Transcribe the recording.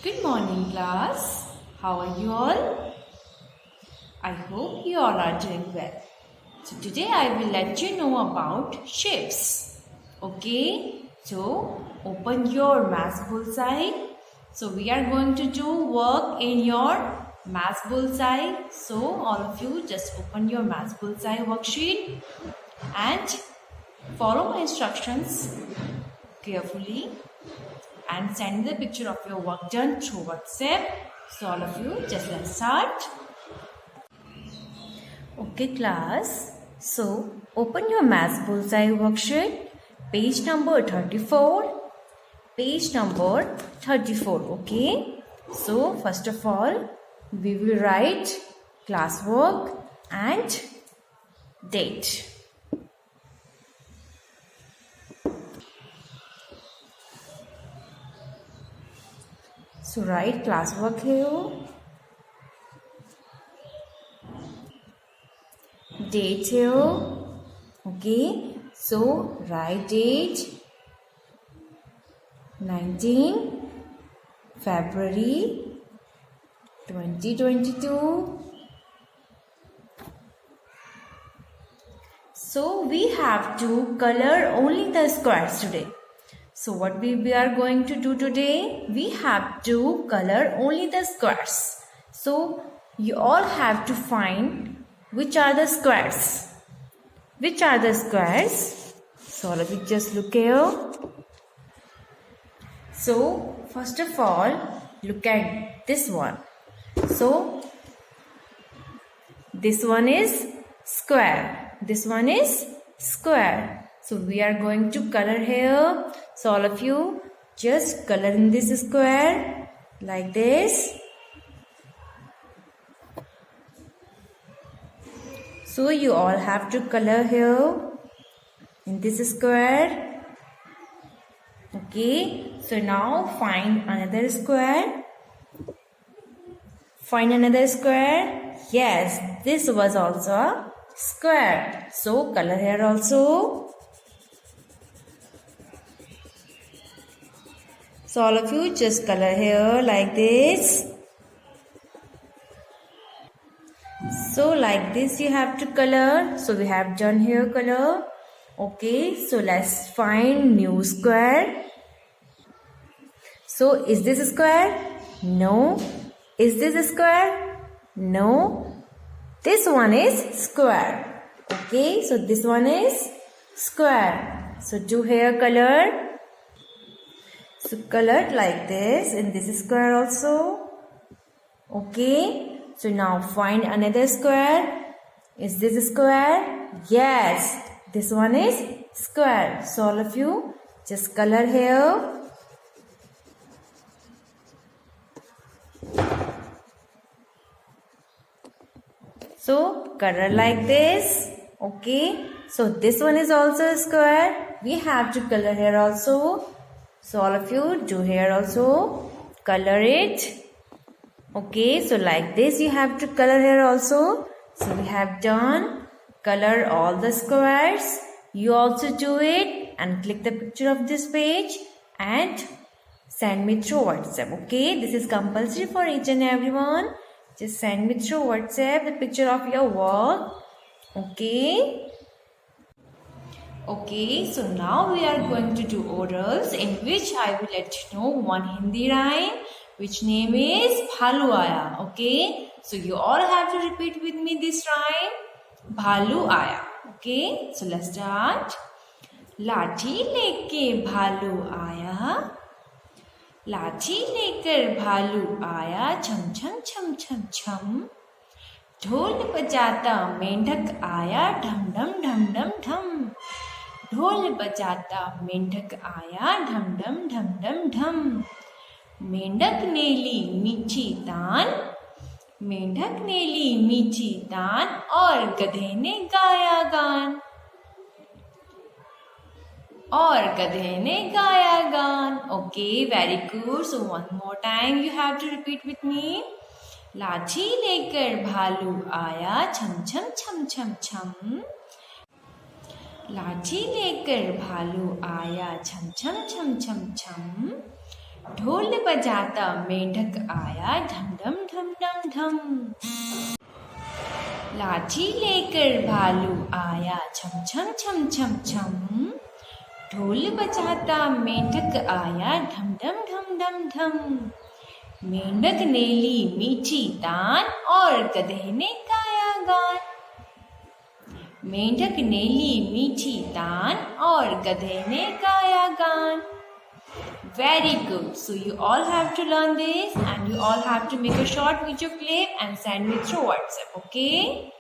Good morning, class. How are you all? I hope you all are doing well. So, today I will let you know about shapes. Okay? So, open your math bullseye. So, we are going to do work in your math bullseye. So, all of you just open your math bullseye worksheet and follow my instructions carefully and send the picture of your work done through WhatsApp. So all of you, just let's start. Okay class, so open your Maths Bullseye worksheet, page number 34, okay. So first of all, we will write classwork and date. So write classwork here, date here, okay. So write date 19 February 2022. So we have to color only the squares today. So what we are going to do today, we have to color only the squares. So you all have to find which are the squares. Which are the squares? So all of you just look here. So first of all, look at this one. So this one is square. This one is square. So we are going to color here. So all of you just color in this square like this. So you all have to color here in this square. Okay. So now find another square. Find another square. Yes, this was also a square. So color here also. So all of you just color here like this. So like this you have to color. So we have done here color. Okay, so let's find new square. So is this a square? No. Is this a square? No. This one is square. Okay, so this one is square. So do here color. So color like this in this square also. Okay. So now find another square. Is this a square? Yes. This one is square. So all of you just color here. So color like this. Okay. So this one is also a square. We have to color here also. So all of you do here also. Color it. Okay. So like this you have to color here also. So we have done. Color all the squares. You also do it and click the picture of this page and send me through WhatsApp. Okay. This is compulsory for each and everyone. Just send me through WhatsApp the picture of your work. Okay. Okay, so now we are going to do orals in which I will let you know one Hindi rhyme which name is Bhalu Aaya. Okay, so you all have to repeat with me this rhyme. Bhalu Aaya. Okay, so let's start. लाठी लेके भालू आया, लाठी लेकर भालू आया, छम छम छम छम छम, ढोल बजाता मेंढक आया, ढम ढम ढम ढम ढम, ढोल बजाता मेंढक आया, ढम ढम ढम ढम ढम, मेंढक ने ली मीठी तान, मेंढक ने ली मीठी तान और गधे ने गाया गान, और गधे ने गाया गान. Okay, very good. So one more time you have to repeat with me. लाठी लेकर भालू आया, छम छम छम छम छम, लाठी लेकर भालू आया, छम छम छम छम छम, ढोल बजाता मेंढक आया ढम ढम ढम ढम ढम। लाठी लेकर भालू आया छम छम छम छम छम। ढोल बजाता मेंढक आया ढम ढम ढम ढम ढम। मेंढक ने ली मीठी दान और गधे ने गाया गान। मेंढक ने ली मीठी दान और गधे ने गाया गान। Very good. So you all have to learn this and you all have to make a short video clip and send me through WhatsApp. Okay?